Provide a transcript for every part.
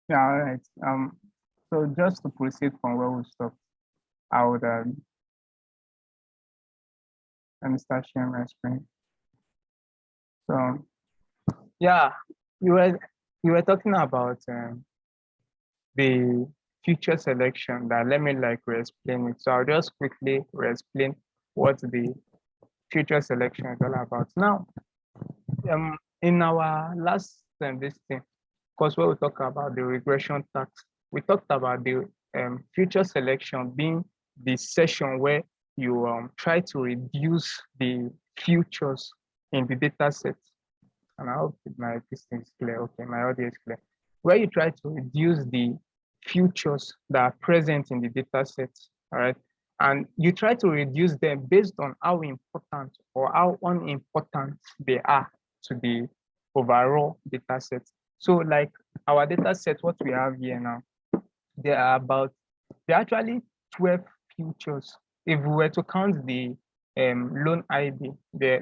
Yeah, all right. So just to proceed from where we stopped, I would let me start sharing my screen. So yeah, you were you were talking about the future selection. That let me like re-explain it. So I'll just quickly re-explain what the future selection is all about. Now, in our last this thing, because when we talk about the regression tax, we talked about the future selection being the session where you try to reduce the futures in the data set. And I hope my this thing is clear. Okay, my audio is clear. Where you try to reduce the futures that are present in the data set, all right? And you try to reduce them based on how important or how unimportant they are to the overall data set. So like our data set, what we have here now, there are actually 12 futures. If we were to count the loan ID, we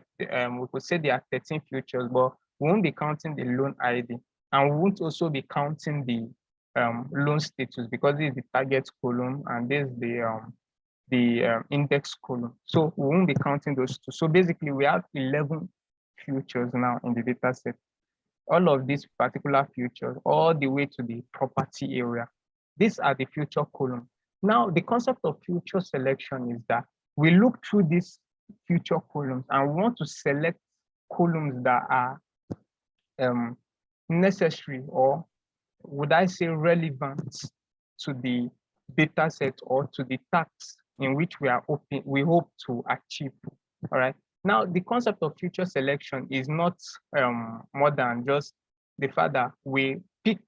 could say there are 13 futures, but we won't be counting the loan ID. And we won't also be counting the loan status because this is the target column and this is the index column. So we won't be counting those two. So basically we have 11 futures now in the data set. All of these particular futures, all the way to the property area. These are the future columns. Now, the concept of future selection is that we look through these future columns and we want to select columns that are necessary, or would I say relevant to the data set or to the task in which we hope to achieve. All right. Now, the concept of future selection is not more than just the fact that we pick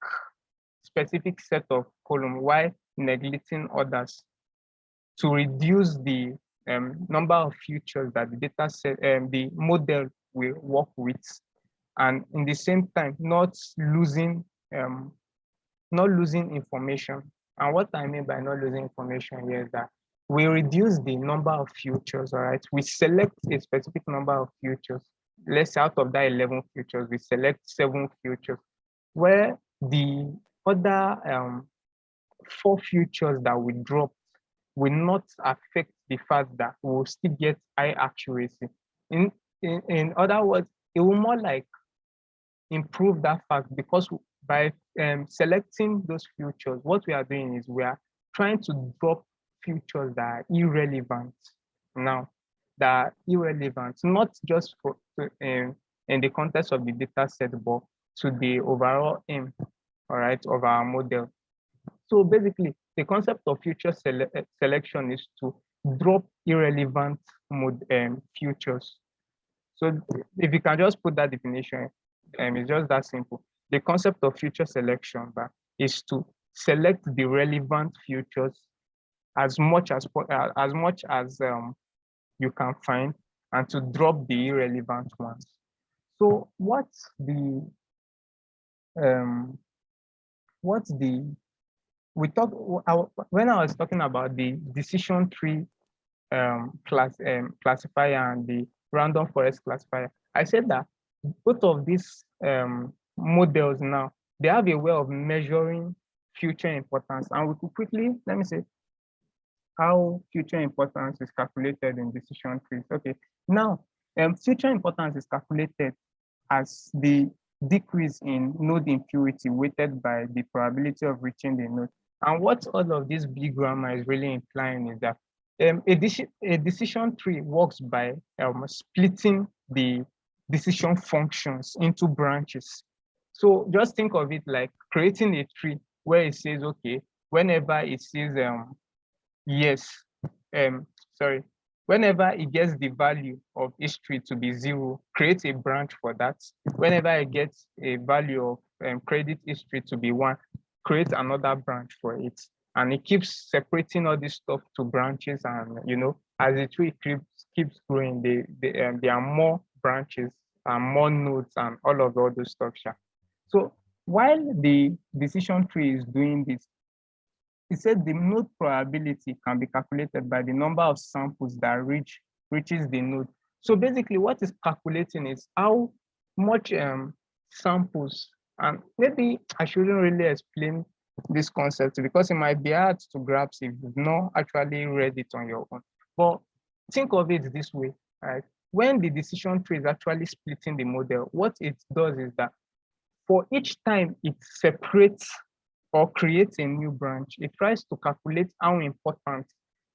specific set of column while neglecting others to reduce the number of futures that the data set, the model will work with, and in the same time not losing information. And what I mean by not losing information here is that we reduce the number of futures, all right? We select a specific number of futures. Let's say out of that 11 futures, we select 7 futures, where the other 4 futures that we drop will not affect the fact that we will still get high accuracy. In other words, it will more like improve that fact, because by selecting those futures, what we are doing is we are trying to drop futures that are irrelevant now, that are irrelevant, not just for in the context of the data set, but to the overall aim, all right, of our model. So basically, the concept of future selection is to drop irrelevant futures. So if you can just put that definition, it's just that simple. The concept of future selection is to select the relevant futures as much as you can find, and to drop the irrelevant ones. So what's the when I was talking about the decision tree classifier and the random forest classifier, I said that both of these models now, they have a way of measuring future importance. And we could quickly, let me say, how future importance is calculated in decision trees. Okay, now future importance is calculated as the decrease in node impurity weighted by the probability of reaching the node. And what all of this big grammar is really implying is that a decision tree works by splitting the decision functions into branches. So just think of it like creating a tree where it says, okay, whenever it says yes, sorry, whenever it gets the value of history to be 0, create a branch for that. Whenever it gets a value of credit history to be 1, create another branch for it. And it keeps separating all this stuff to branches, and as the tree keeps growing, there are more branches and more nodes and all those stuff. So while the decision tree is doing this, he said the node probability can be calculated by the number of samples that reaches the node. So basically what it's calculating is how much samples And maybe I shouldn't really explain this concept because it might be hard to grasp if you've not actually read it on your own. But think of it this way, right? When the decision tree is actually splitting the model, what it does is that for each time it separates or creates a new branch, it tries to calculate how important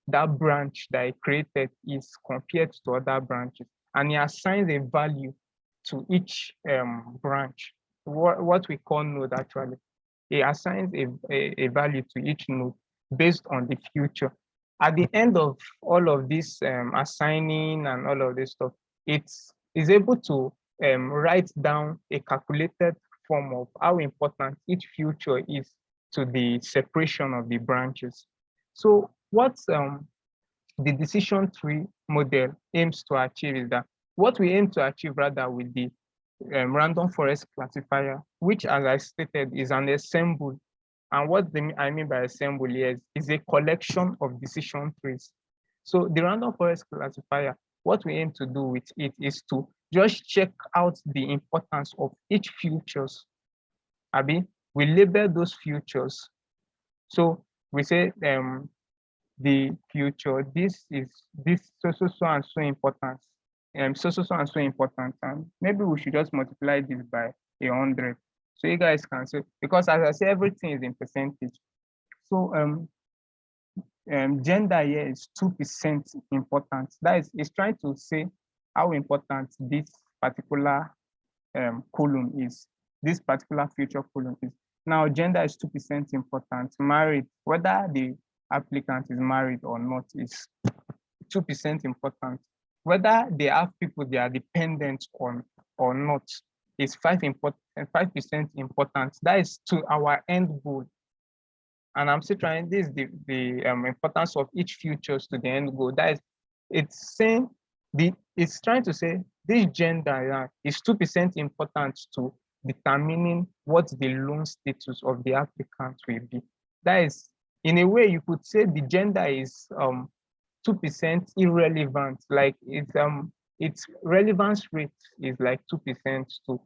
that branch that it created is compared to other branches. And it assigns a value to each branch, what we call node actually. It assigns a value to each node based on the future. At the end of all of this assigning and all of this stuff, it is able to write down a calculated form of how important each future is to the separation of the branches. So what the decision tree model aims to achieve is that what we aim to achieve rather with the random forest classifier, which as I stated is an ensemble. And what I mean by ensemble here is a collection of decision trees. So the random forest classifier, what we aim to do with it is to just check out the importance of each futures. Abi, we label those futures. So we say the future, this is this so and so important, so and so important, and maybe we should just multiply this by 100. So you guys can say, because as I say, everything is in percentage. So gender here is 2% important. That is, it's trying to say how important this particular column is, this particular future column is. Now, gender is 2% important. Married, whether the applicant is married or not, is 2% important. Whether they have people they are dependent on or not is 5% important. That is to our end goal. And I'm still trying this the importance of each futures to the end goal. That is, it's saying it's trying to say this gender is 2% important to determining what the loan status of the applicant will be. That is, in a way, you could say the gender is 2% irrelevant. Like its relevance rate is like 2% to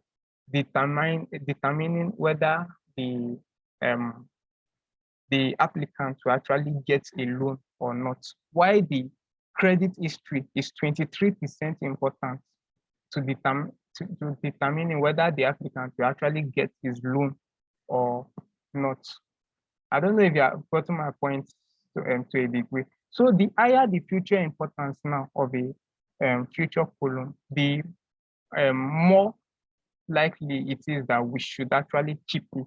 determining whether the applicant will actually get a loan or not. Why the credit history is 23% important to determining whether the applicant will actually get his loan or not. I don't know if you have gotten my point to a degree. So the higher the future importance now of a future column, the more likely it is that we should actually keep it.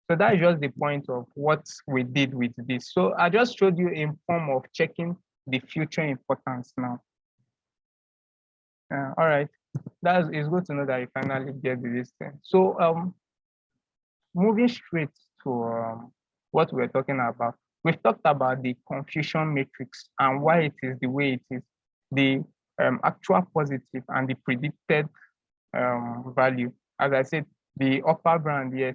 So that is just the point of what we did with this. So I just showed you a form of checking the future importance now. All right, it's good to know that you finally get this thing. So moving straight to what we're talking about, we've talked about the confusion matrix and why it is the way it is, the actual positive and the predicted value. As I said, the upper band here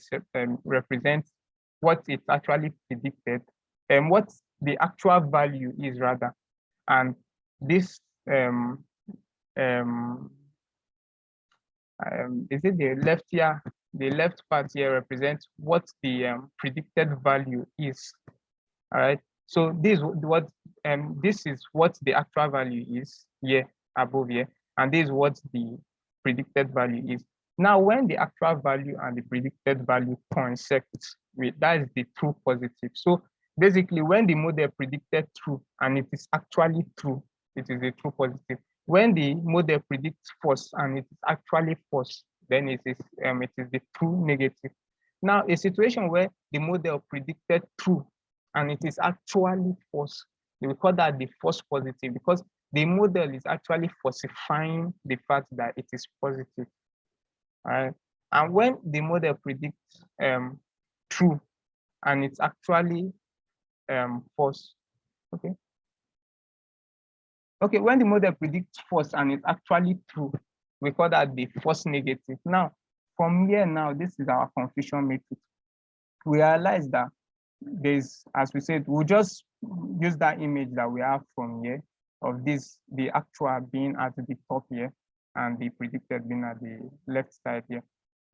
represents what it's actually predicted and what the actual value is rather. And this is it the left here? The left part here represents what the predicted value is. All right. So this is what the actual value is here above here, and this is what the predicted value is. Now, when the actual value and the predicted value coincide, that is the true positive. So basically, when the model predicted true and it is actually true, it is a true positive. When the model predicts false and it is actually false, then it is the true negative. Now, a situation where the model predicted true and it is actually false, we call that the false positive because the model is actually falsifying the fact that it is positive. All right. And when the model predicts true and it's actually false, okay. Okay, when the model predicts false and it's actually true, we call that the false negative. Now, from here now, this is our confusion matrix. We realize that there's, as we said, we'll just use that image that we have from here of this, the actual being at the top here and the predicted being at the left side here.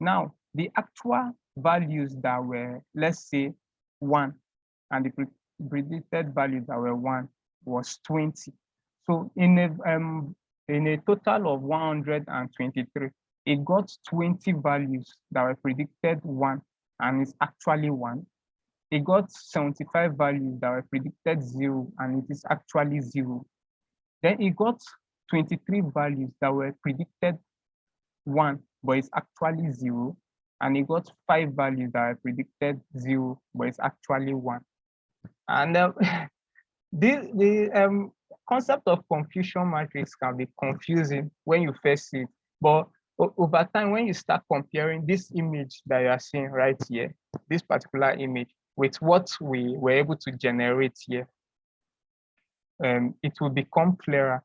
Now, the actual values that were, let's say, 1, and the predicted values that were 1 was 20. So in a total of 123, it got 20 values that were predicted 1 and it's actually 1. It got 75 values that were predicted 0 and it is actually 0. Then it got 23 values that were predicted 1, but it's actually 0. And it got 5 values that were predicted 0, but it's actually 1. And the concept of confusion matrix can be confusing when you first see it, but over time, when you start comparing this image that you are seeing right here, this particular image, with what we were able to generate here, it will become clearer.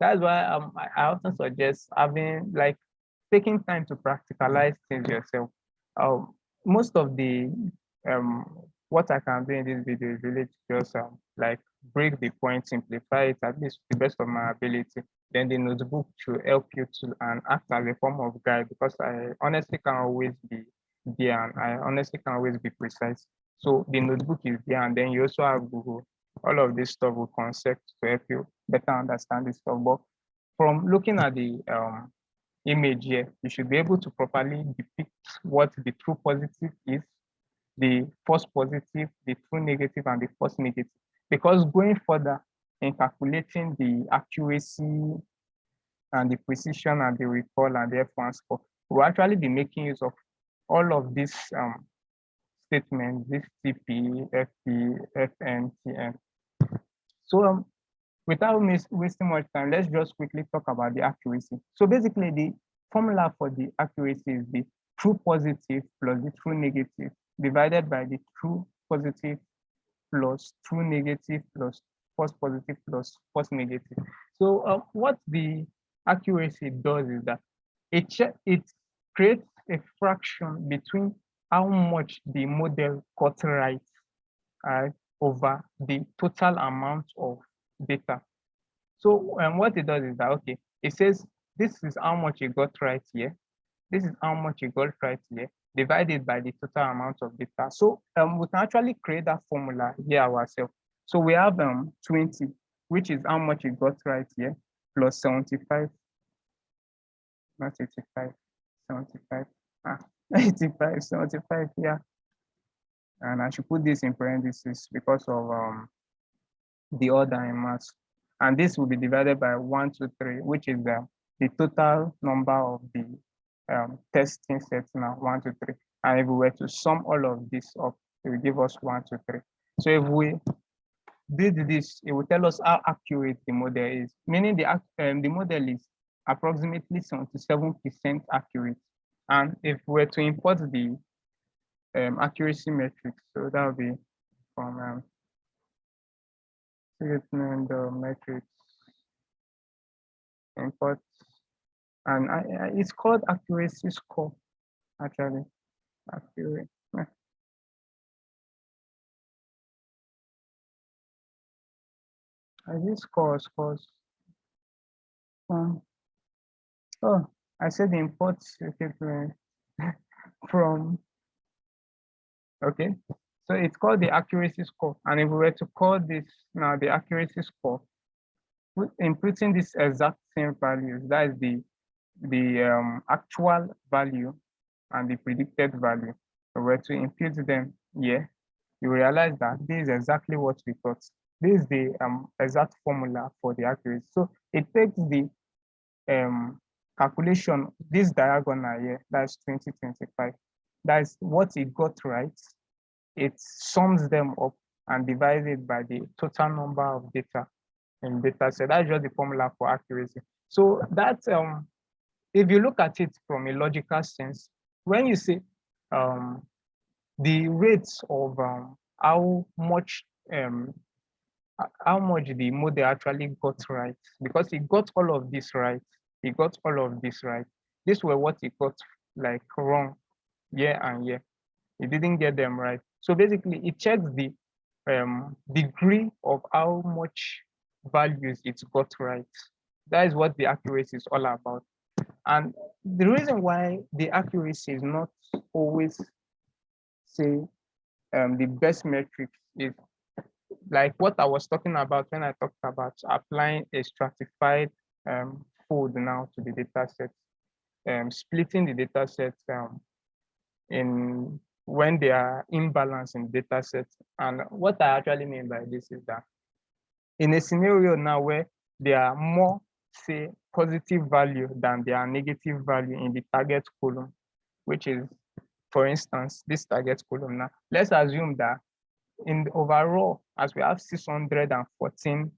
That's why I often suggest having, like, taking time to practicalize things yourself. Most of the what I can do in this video is really just like break the point, simplify it at least to the best of my ability. Then the notebook should help you to and act as a form of guide, because I honestly can't always be there and I honestly can't always be precise. So the notebook is there, and then you also have Google. All of this stuff will concept to help you better understand this stuff. But from looking at the image here, you should be able to properly depict what the true positive is, the false positive, the true negative, and the false negative. Because going further in calculating the accuracy and the precision and the recall and the F1 score, we'll actually be making use of all of these statements, this TP, FP, FN, TN. So without wasting much time, let's just quickly talk about the accuracy. So basically, the formula for the accuracy is the true positive plus the true negative divided by the true positive plus true negative plus false positive plus false negative. So what the accuracy does is that it creates a fraction between how much the model got right over the total amount of data. So what it does is that, okay, it says this is how much you got right here. This is how much you got right here, divided by the total amount of data. So we can actually create that formula here ourselves. So we have 20, which is how much you got right here, plus 75, not 85, 75, 85, 75, yeah. And I should put this in parentheses because of the order in maths. And this will be divided by 1, 2, 3, which is the total number of the testing sets now, 1, 2, 3. And if we were to sum all of this up, it will give us 1, 2, 3. So if we did this, it will tell us how accurate the model is, meaning the model is approximately 77% accurate. And if we were to import the accuracy metrics, so that will be from statement metrics import, and it's called accuracy score, actually. Accurate. I use scores. Oh, I said import from, okay. So it's called the accuracy score. And if we were to call this now the accuracy score, inputting this exact same values, that is the actual value and the predicted value. If we were to impute them here, you realize that this is exactly what we thought. This is the exact formula for the accuracy. So it takes the calculation, this diagonal here, that's 2025. That's what it got right. It sums them up and divides it by the total number of data in data set. That's just the formula for accuracy. So that's if you look at it from a logical sense, when you say the rates of how much the model actually got right, because it got all of this right, it got all of this right. This were what it got like wrong year and year. It didn't get them right. So basically, it checks the degree of how much values it got right. That is what the accuracy is all about. And the reason why the accuracy is not always, say, the best metric is like what I was talking about when I talked about applying a stratified fold now to the data set, splitting the data set in when they are imbalanced in data sets. And what I actually mean by this is that in a scenario now where there are more, say, positive value than there are negative value in the target column, which is, for instance, this target column now, let's assume that in the overall, as we have 614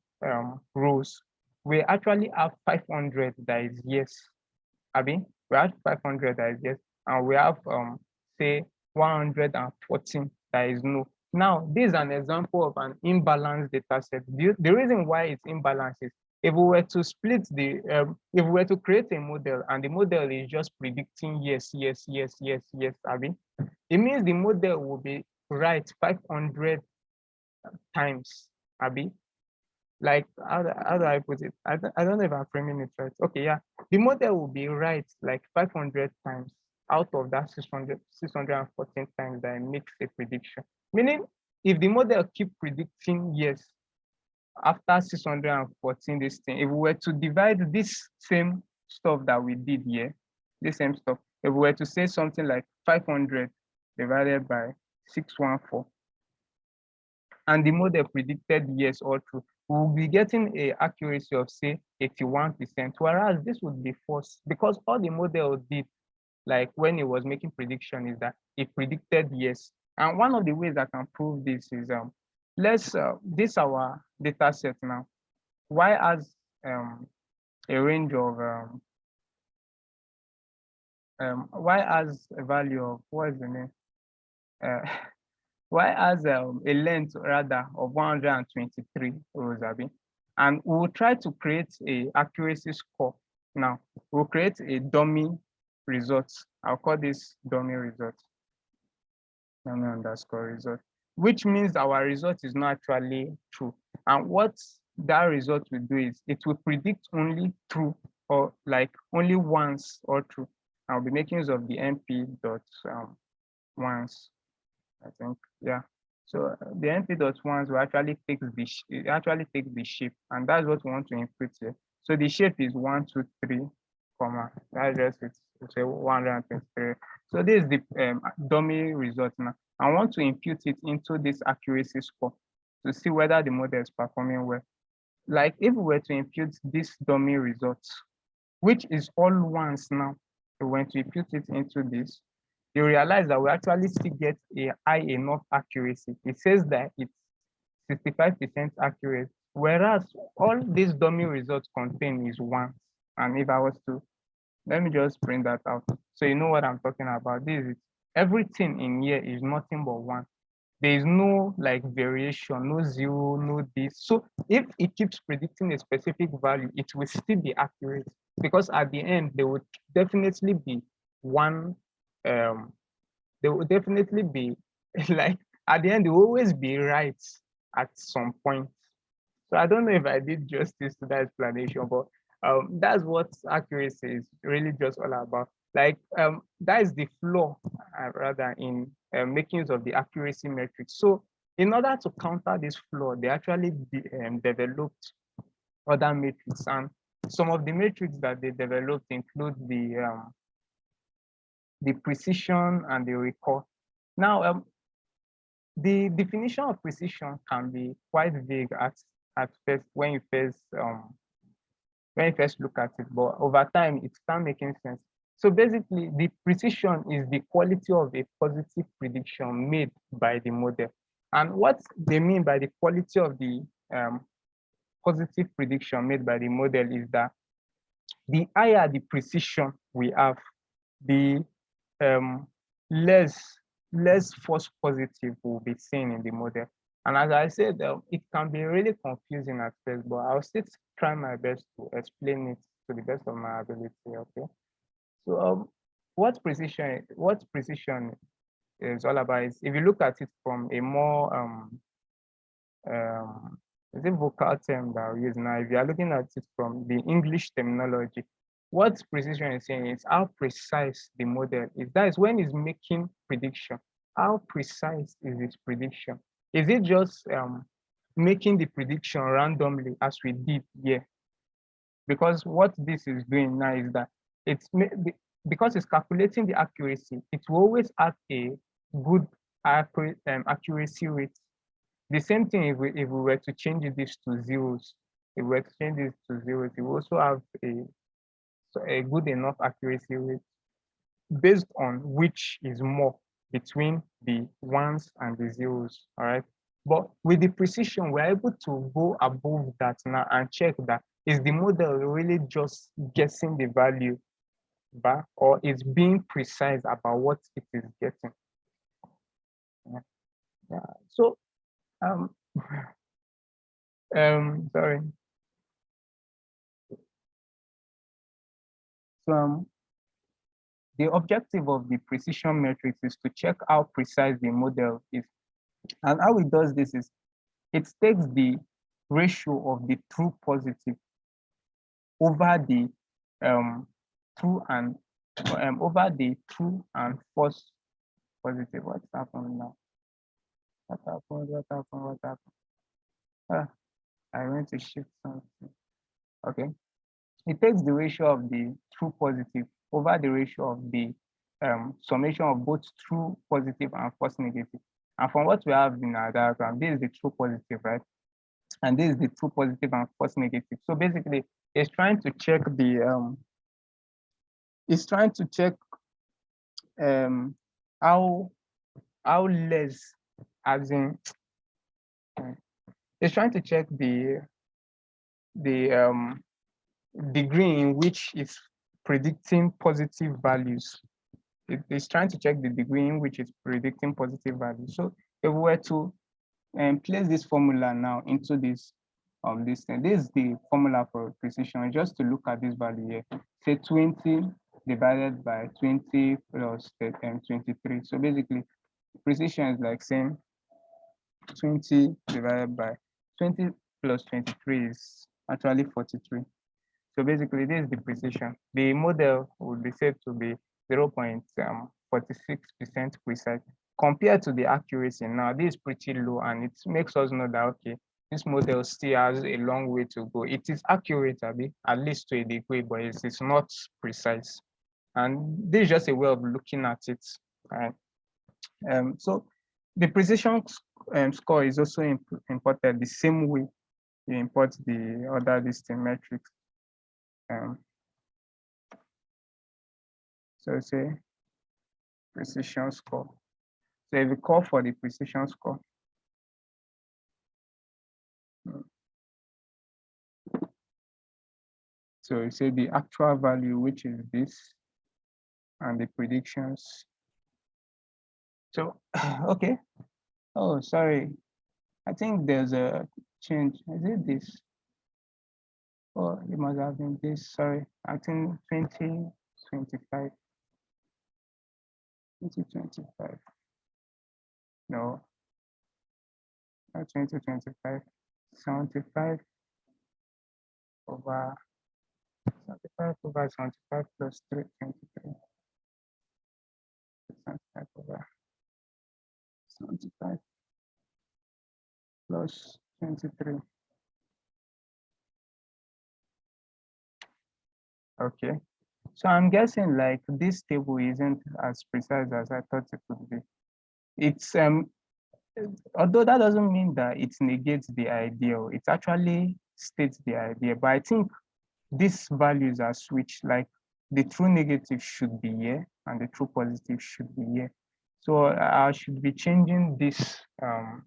rows, we actually have 500 that is yes. I mean, we have 500 that is yes, and we have, say, 114 that is no. Now, this is an example of an imbalanced data set. The reason why it's imbalanced is if we were to split the, if we were to create a model and the model is just predicting yes, yes, yes, yes, yes, I mean, it means the model will be right 500 times, Abby. Like, how do I put it? I don't know if I'm framing it right. Okay, yeah. The model will be right like 500 times out of that 614 times that it makes a prediction. Meaning, if the model keep predicting yes, after 614 this thing, if we were to divide this same stuff that we did here, the same stuff, if we were to say something like 500 divided by 614, and the model predicted yes or true, we'll be getting a accuracy of, say, 81%, whereas this would be false because all the model did, like when it was making prediction, is that it predicted yes. And one of the ways I can prove this is, let's this our data set now. Y has a range of Y has a value of, what is the name? Y has a length rather of 123 rows, Abi. And we'll try to create a accuracy score. Now, we'll create a dummy result. I'll call this dummy result. Dummy underscore result, which means our result is not actually true. And what that result will do is it will predict only true, or like only once or true. I'll be making use of the np dot once, I think, yeah. So the np dot ones will actually take the shape, and that's what we want to input here. So the shape is 1, 2, 3, comma. That's just it. Say 123. So this is the dummy result now. I want to impute it into this accuracy score to see whether the model is performing well. Like if we were to impute this dummy result, which is all ones now, so when to impute it into this, you realize that we actually still get a high enough accuracy. It says that it's 65% accurate, whereas all these dummy results contain is ones. And if I was to, let me just print that out so you know what I'm talking about. This is everything in here is nothing but one. There is no like variation, no zero, no this. So if it keeps predicting a specific value, it will still be accurate because at the end there would definitely be one. There will definitely be like at the end there will always be right at some point. So I don't know if I did justice to that explanation, but that's what accuracy is really just all about. Like that is the flaw, rather, in making use of the accuracy metric. So in order to counter this flaw, they actually developed other metrics, and some of the metrics that they developed include the precision and the recall. Now, the definition of precision can be quite vague at first when you first look at it, but over time it starts making sense. So basically, the precision is the quality of a positive prediction made by the model. And what they mean by the quality of the positive prediction made by the model is that the higher the precision we have, the less false positive will be seen in the model. And as I said, it can be really confusing at first, but I'll still try my best to explain it to the best of my ability. Okay. So what precision is all about is, if you look at it from a more is it vocal term that we use now? If you are looking at it from the English terminology, what precision is saying is how precise the model is. That is when it's making prediction. How precise is its prediction? Is it just making the prediction randomly as we did here? Because what this is doing now is that because it's calculating the accuracy, it will always have a good accuracy rate. The same thing if we were to change this to zeros, if we were to change this to zeros, it will also have a good enough accuracy rate based on which is more between the ones and the zeros, all right? But with the precision, we're able to go above that now and check that is the model really just guessing the value back, or is being precise about what it is getting. Yeah. So sorry. So the objective of the precision metrics is to check how precise the model is. And how it does this is it takes the ratio of the true positive over the true and false positive. What's happened now? What happened? What happened? What happened? I went to shift something. Okay. It takes the ratio of the true positive over the ratio of the summation of both true positive and false negative. And from what we have in our diagram, this is the true positive, right? And this is the true positive and false negative. So basically, it's trying to check the how less, as in it's trying to check the degree in which it's predicting positive values. It's trying to check the degree in which it's predicting positive values. So if we were to place this formula now into this thing, this is the formula for precision. Just to look at this value here, say 20 divided by 20 plus 23. So basically, precision is like saying 20 divided by 20 plus 23 is actually 43. So basically, this is the precision. The model would be said to be 0.46% precise compared to the accuracy. Now, this is pretty low, and it makes us know that, okay, this model still has a long way to go. It is accurate, at least to a degree, but it's not precise. And this is just a way of looking at it. Right? So the precision score is also imported the same way you import the other listing metrics. So say precision score. So if you call for the precision score, so you say the actual value, which is this, and the predictions. So, okay. Oh, sorry. I think there's a change. Is it this? Oh, it must have been this. Sorry. I think 2025. 2025. No. Not 2025. 75 over 75 over 75 plus 323. 75 over 75 plus 23. Okay. So I'm guessing like this table isn't as precise as I thought it would be. It's although that doesn't mean that it negates the ideal, it actually states the idea. But I think these values are switched, like the true negative should be here and the true positive should be here. So I should be changing this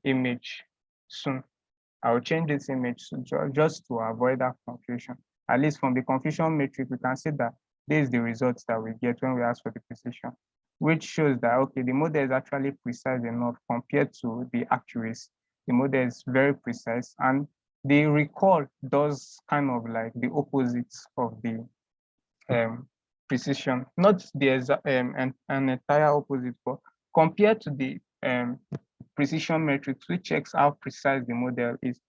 image soon. I'll change this image just to avoid that confusion. At least from the confusion metric, we can see that this is the results that we get when we ask for the precision, which shows that, okay, the model is actually precise enough compared to the accuracy. The model is very precise, and the recall does kind of like the opposite of the precision, not the an entire opposite, but compared to the precision metrics, which checks how precise the model is,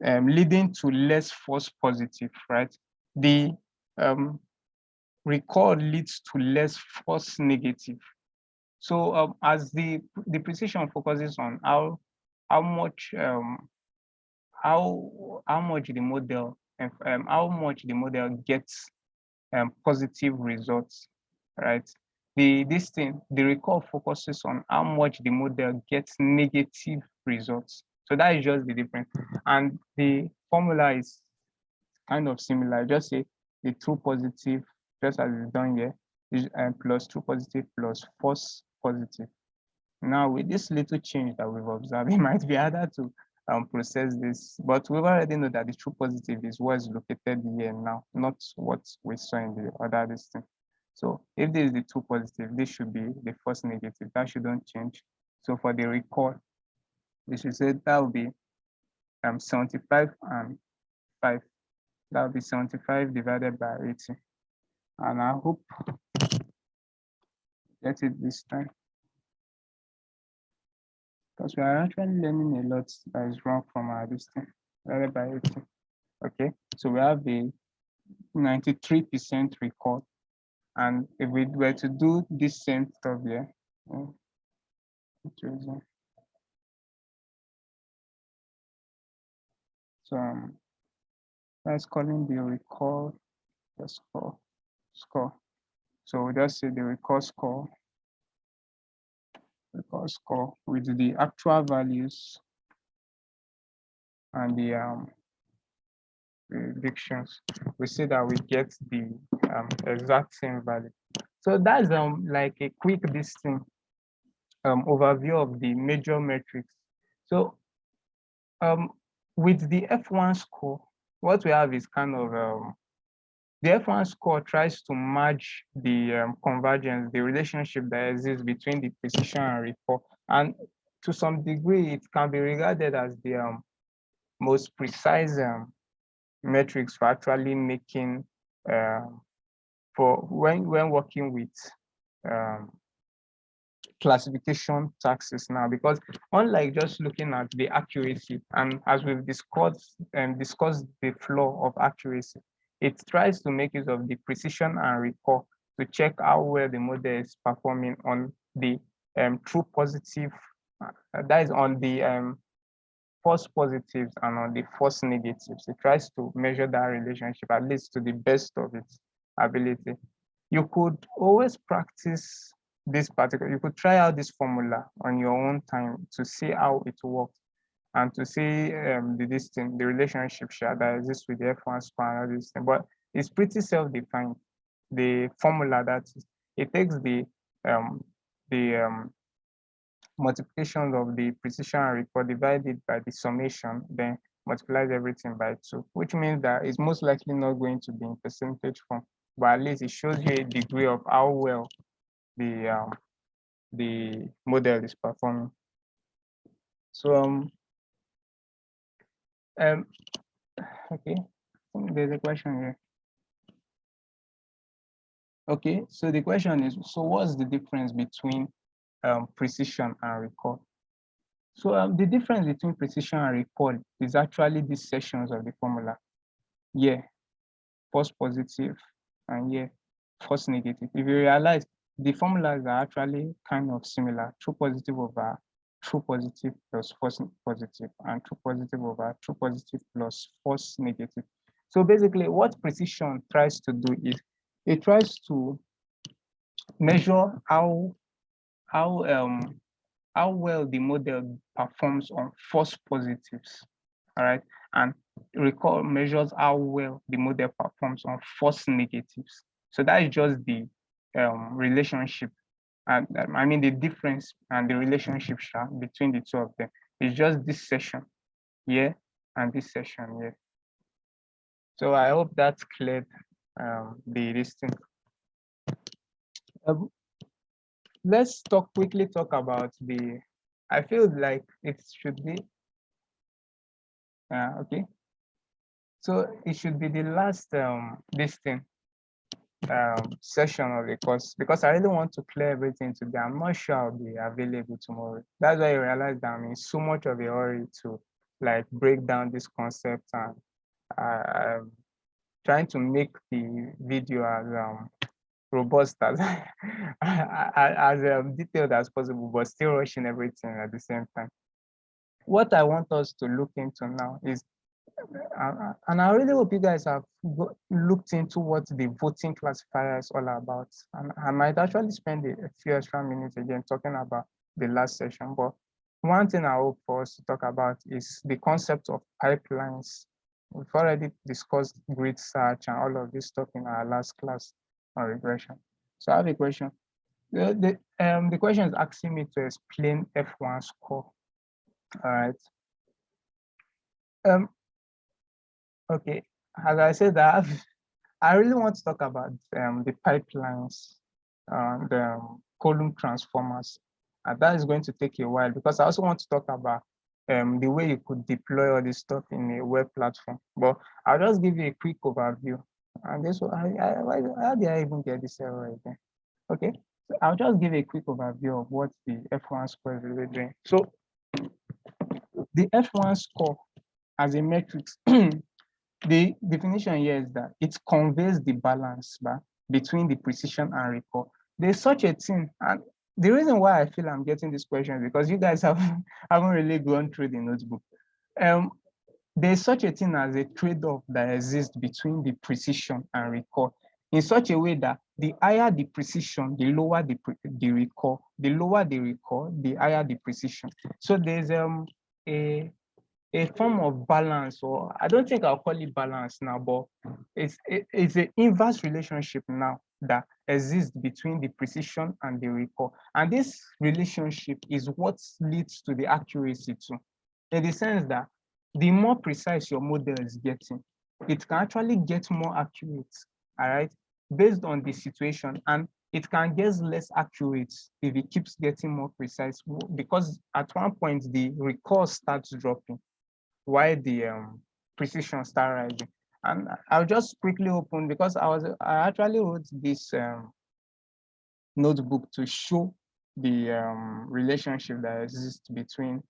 leading to less false positive, right? The recall leads to less false negative. So as the precision focuses on how much how much the model how much the model gets positive results, right? The recall focuses on how much the model gets negative results. So that is just the difference. And the formula is kind of similar. Just say the true positive, just as it's done here, is plus true positive plus false positive. Now, with this little change that we've observed, it might be harder to process this, but we've already know that the true positive is what is located here now, not what we saw in the other listing. So if this is the true positive, this should be the false negative. That shouldn't change. So for the recall, we should say that will be 75 and 5. That will be 75 divided by 80. And I hope get it this time, because we are actually learning a lot that is wrong from our listing divided by 80. Okay, so we have a 93% recall. And if we were to do this same stuff here, so let's call in the recall the score. So we just say the recall score with the actual values and the predictions. We see that we get the exact same value. So that's like a quick overview of the major metrics. So with the F1 score, what we have is kind of the F1 score tries to merge the convergence, the relationship that exists between the precision and recall. And to some degree, it can be regarded as the most precise metrics for actually making for when working with classification taxes now, because unlike just looking at the accuracy, and as we've discussed the flaw of accuracy, it tries to make use of the precision and recall to check how well the model is performing on the true positive, that is on the false positives and on the false negatives. It tries to measure that relationship at least to the best of its ability. You could always practice this particular, you could try out this formula on your own time to see how it works and to see the relationship that exists with the F1 score and all this thing. But it's pretty self-defined. The formula that is, it takes the multiplication of the precision and recall divided by the summation, then multiplies everything by 2, which means that it's most likely not going to be in percentage form, but at least it shows you a degree of how well the model is performing. So okay, I think there's a question here. Okay, so the question is, so what's the difference between precision and recall? So the difference between precision and recall is actually these sections of the formula. Yeah, false positive and yeah, false negative. If you realize, the formulas are actually kind of similar. True positive over true positive plus false positive, and true positive over true positive plus false negative. So basically what precision tries to do is it tries to measure how well the model performs on false positives, all right? And recall measures how well the model performs on false negatives. So that is just the relationship. And I mean, the difference and the relationship between the two of them is just this session here and this session here. So I hope that's cleared the listing. Let's quickly talk about the, I feel like it should be, okay. So it should be the last listing session of the course, because I really want to clear everything today. I'm not sure I'll be available tomorrow. That's why I realized that I'm in so much of a hurry to like break down this concept, and I'm trying to make the video as robust as as detailed as possible, but still rushing everything at the same time. What I want us to look into now is, and I really hope you guys have looked into what the voting classifier is all about. And I might actually spend a few extra minutes again talking about the last session, but one thing I hope for us to talk about is the concept of pipelines. We've already discussed grid search and all of this stuff in our last class on regression. So I have a question. The question is asking me to explain F1 score. All right. Okay, as I said, I really want to talk about the pipelines and column transformers. And that is going to take a while because I also want to talk about the way you could deploy all this stuff in a web platform. But I'll just give you a quick overview. And this, how did I even get this error again? Okay, so I'll just give a quick overview of what the F1 score is really doing. So the F1 score as a metric, the definition here is that it conveys the balance between the precision and recall. There's such a thing, and the reason why I feel I'm getting this question is because you guys haven't really gone through the notebook. There's such a thing as a trade-off that exists between the precision and recall, in such a way that the higher the precision, the lower the recall. The lower the recall, the higher the precision. So there's a form of balance, or I don't think I'll call it balance now, but it's an inverse relationship now that exists between the precision and the recall. And this relationship is what leads to the accuracy too, in the sense that the more precise your model is getting, it can actually get more accurate, all right, based on the situation, and it can get less accurate if it keeps getting more precise, because at one point the recall starts dropping while the precision start rising. And I'll just quickly open, because I actually wrote this notebook to show the relationship that exists between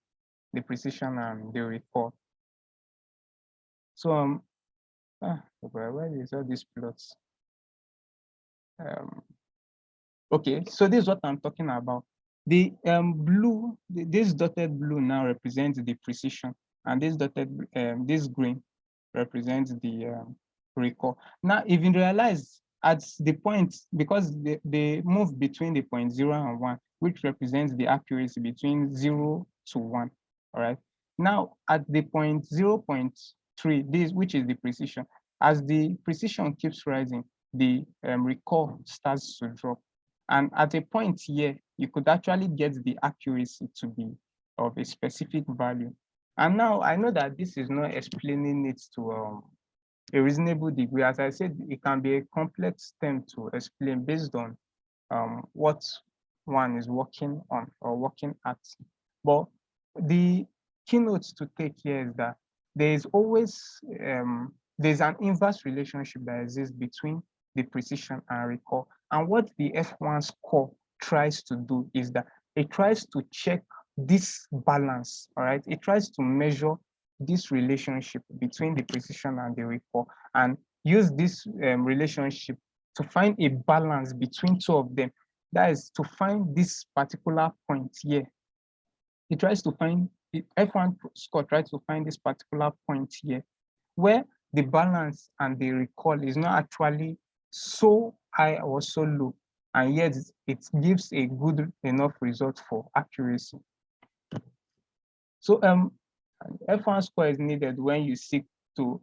the precision and the recall. So where is all these plots? Okay, so this is what I'm talking about. The blue, this dotted blue now represents the precision, and this dotted, this green represents the recall. Now, if you realize at the point, because they move between the point 0 and 1, which represents the accuracy between 0 to 1, all right? Now, at the point 0.3, this, which is the precision, as the precision keeps rising, the recall starts to drop. And at a point here, you could actually get the accuracy to be of a specific value. And now I know that this is not explaining it to a reasonable degree. As I said, it can be a complex term to explain based on what one is working on or working at. But the keynotes to take here is that there's always, there's an inverse relationship that exists between the precision and recall. And what the F1 score tries to do is that it tries to check this balance, all right? It tries to measure this relationship between the precision and the recall, and use this relationship to find a balance between two of them. That is to find this particular point here. It tries to find, F1 score tries to find this particular point here, where the balance and the recall is not actually so high or so low, and yet it gives a good enough result for accuracy. So F1 score is needed when you seek to,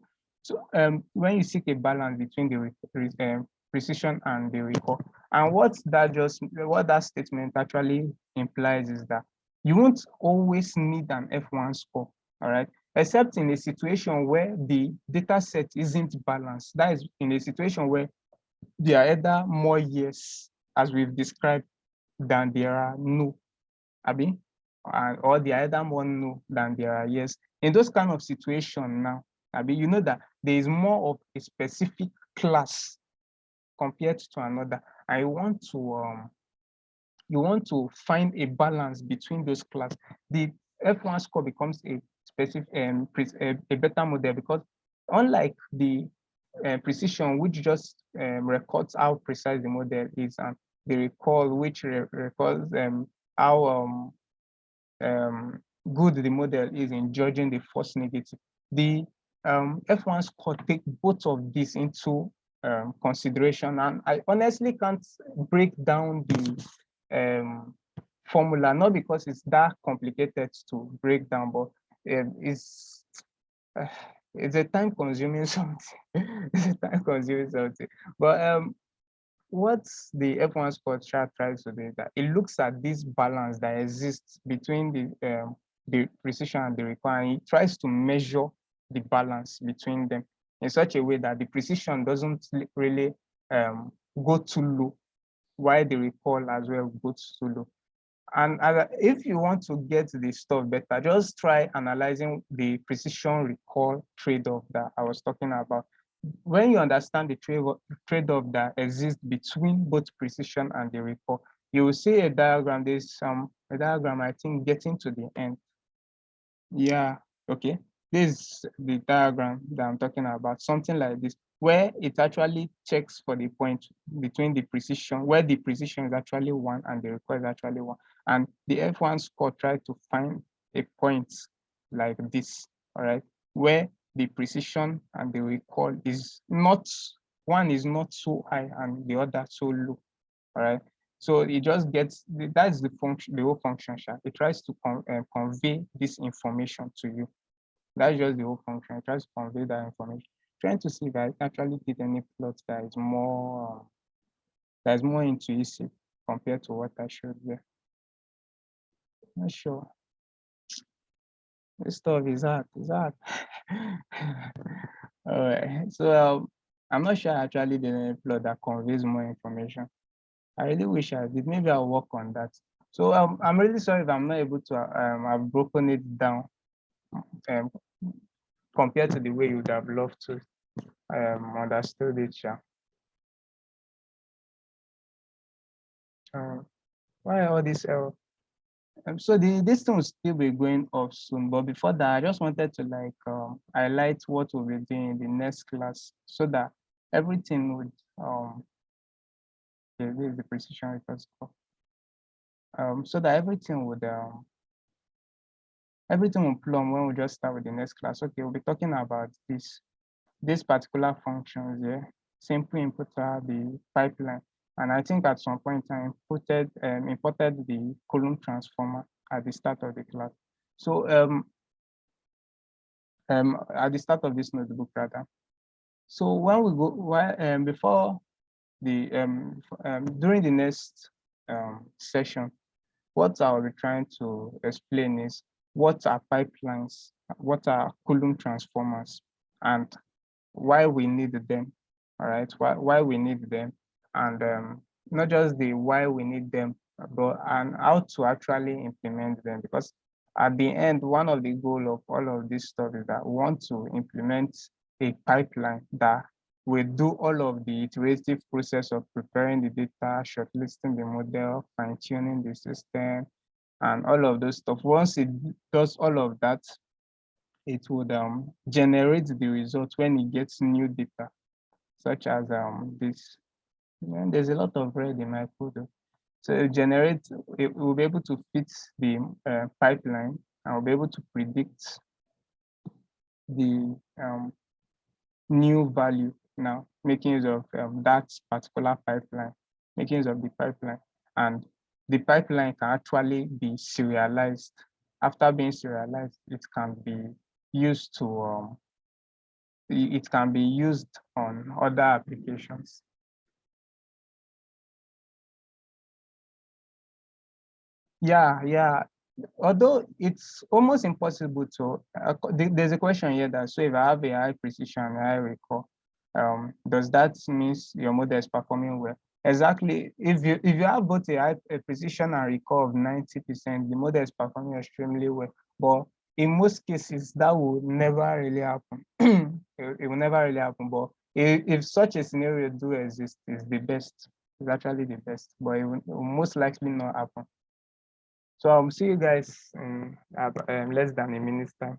when you seek a balance between the precision and the recall. And what that statement actually implies is that you won't always need an F1 score, all right? Except in a situation where the data set isn't balanced. That is in a situation where there are either more yes, as we've described, than there are no, Abi, or there are either more no than there are yes. In those kind of situations now, Abi, you know that there is more of a specific class compared to another. I want to you want to find a balance between those classes. The F1 score becomes a specific a better model, because unlike the precision, which just records how precise the model is, and the recall, which records how good the model is in judging the false negative. The F1 score take both of these into consideration, and I honestly can't break down the formula, not because it's that complicated to break down, but it's uh, it's a time-consuming something. It's a time-consuming something. But what the F1 score chart tries to do is that it looks at this balance that exists between the precision and the requirement. It tries to measure the balance between them in such a way that the precision doesn't really go too low, while the recall as well goes too low. And if you want to get the stuff better, just try analyzing the precision recall trade-off that I was talking about. When you understand the trade-off that exists between both precision and the recall, you will see a diagram. There's a diagram, I think, getting to the end. Yeah, okay. This is the diagram that I'm talking about, something like this, where it actually checks for the point between the precision, where the precision is actually 1 and the recall is actually 1. And the F1 score tries to find a point like this, all right, where the precision and the recall is not, one is not so high and the other so low, all right. So it just gets, that's the function, the whole function. It tries to convey this information to you. That's just the whole function. It tries to convey that information. Trying to see if I actually did any plot that is more intuitive compared to what I showed there. Not sure. This stuff is hard. It's hard. All right. So I'm not sure I actually did any plot that conveys more information. I really wish I did. Maybe I'll work on that. So I'm really sorry if I'm not able to have broken it down compared to the way you would have loved to understood it. Yeah. Why all this error? So this thing will still be going off soon, but before that, I just wanted to like highlight what we'll be doing in the next class so that everything would this is the precision record score. So that everything will plumb when we just start with the next class. Okay, we'll be talking about this particular functions here. Simply input the pipeline. And I think at some point I imported the column transformer at the start of the class. So at the start of this notebook rather. So when we go, before the during the next session, what I'll be trying to explain is what are pipelines, what are column transformers, and why we need them. All right, why we need them, and not just the why we need them, but and how to actually implement them. Because at the end, one of the goal of all of this stuff is that we want to implement a pipeline that will do all of the iterative process of preparing the data, shortlisting the model, fine-tuning the system, and all of those stuff. Once it does all of that, it would generate the result when it gets new data, such as this. And there's a lot of red in my photo. So it will be able to fit the pipeline, and will be able to predict the new value now, making use of that particular pipeline, making use of the pipeline. And the pipeline can actually be serialized. After being serialized, it can be used to it can be used on other applications. Yeah. Although it's almost impossible to, there's a question here that, so if I have a high precision and high recall, does that mean your model is performing well? Exactly. If you have both a precision and recall of 90%, the model is performing extremely well. But in most cases, that will never really happen. It will never really happen. But if such a scenario do exist, it's the best. It's actually the best, but it will most likely not happen. So I'll see you guys in less than a minute's time.